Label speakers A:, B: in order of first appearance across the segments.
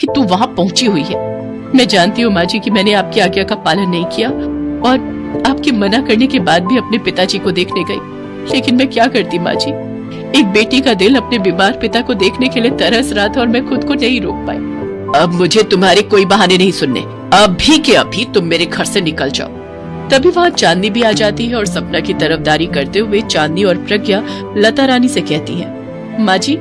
A: कि तू वहां पहुंची हुई है। मैं जानती हूँ माँ जी कि मैंने आपकी आज्ञा का पालन नहीं किया और आपके मना करने के बाद भी अपने पिताजी को देखने गई, लेकिन मैं क्या करती माँ जी। एक बेटी का दिल अपने बीमार पिता को देखने के लिए तरस रहा था और मैं खुद को नहीं रोक पाई। अब मुझे तुम्हारे कोई बहाने नहीं सुनने, अभी के अभी तुम मेरे घर से निकल जाओ। तभी वहाँ चांदनी भी आ जाती है और सपना की तरफदारी करते हुए चांदनी और प्रज्ञा लता रानी से कहती है, माँ जी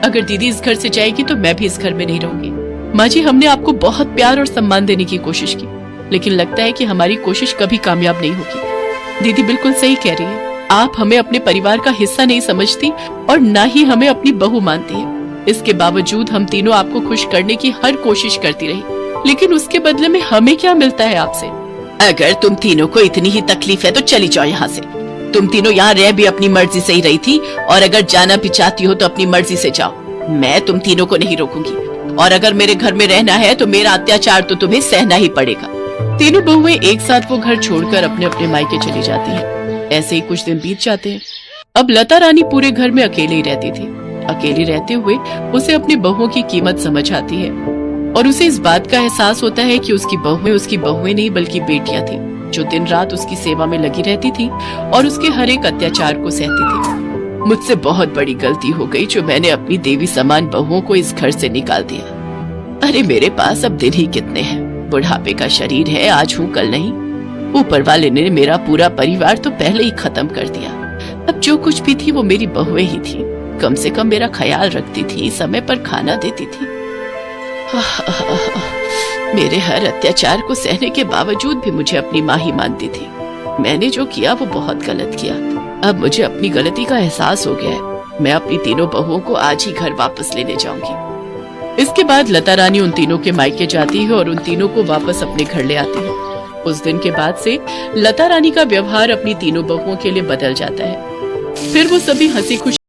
A: अगर दीदी इस घर से जाएगी तो मैं भी इस घर में नहीं रहूंगी। माँ जी हमने आपको बहुत प्यार और सम्मान देने की कोशिश की, लेकिन लगता है कि हमारी कोशिश कभी कामयाब नहीं होगी। दीदी बिल्कुल सही कह रही है, आप हमें अपने परिवार का हिस्सा नहीं समझती और न ही हमें अपनी बहू मानती है। इसके बावजूद हम तीनों आपको खुश करने की हर कोशिश करती रही, लेकिन उसके बदले में हमें क्या मिलता है आपसे। अगर तुम तीनों को इतनी ही तकलीफ है तो चली जाओ यहाँ से। तुम तीनों यहाँ रह भी अपनी मर्जी से ही रही थी और अगर जाना भी चाहती हो तो अपनी मर्जी से जाओ। मैं तुम तीनों को नहीं रोकूंगी और अगर मेरे घर में रहना है तो मेरा अत्याचार तो तुम्हें सहना ही पड़ेगा। तीनों बहुएं एक साथ वो घर छोड़कर अपने अपने मायके चली जाती हैं। ऐसे ही कुछ दिन बीत जाते हैं। अब लता रानी पूरे घर में अकेले ही रहती थी। अकेली रहते हुए उसे अपनी बहुओं की कीमत समझ आती है और उसे इस बात का एहसास होता है कि उसकी बहुएं नहीं बल्कि बेटियां थी, जो दिन रात उसकी सेवा में लगी रहती थी और उसके हर एक अत्याचार को सहती थी। मुझसे बहुत बड़ी गलती हो गई जो मैंने अपनी देवी समान बहुओं को इस घर से निकाल दिया। अरे मेरे पास अब दिन ही कितने हैं, बुढ़ापे का शरीर है, आज हूँ कल नहीं। ऊपर वाले ने मेरा पूरा परिवार तो पहले ही खत्म कर दिया। अब जो कुछ भी थी वो मेरी बहुएं ही थी। कम से कम मेरा ख्याल रखती थी, समय पर खाना देती थी। मेरे हर अत्याचार को सहने के बावजूद भी मुझे अपनी माँ ही मानती थी। मैंने जो किया वो बहुत गलत किया। अब मुझे अपनी गलती का एहसास हो गया है। मैं अपनी तीनों बहुओं को आज ही घर वापस लेने जाऊंगी। इसके बाद लता रानी उन तीनों के मायके जाती है और उन तीनों को वापस अपने घर ले आती है। उस दिन के बाद से लता रानी का व्यवहार अपनी तीनों बहुओं के लिए बदल जाता है। फिर वो सभी हंसी खुशी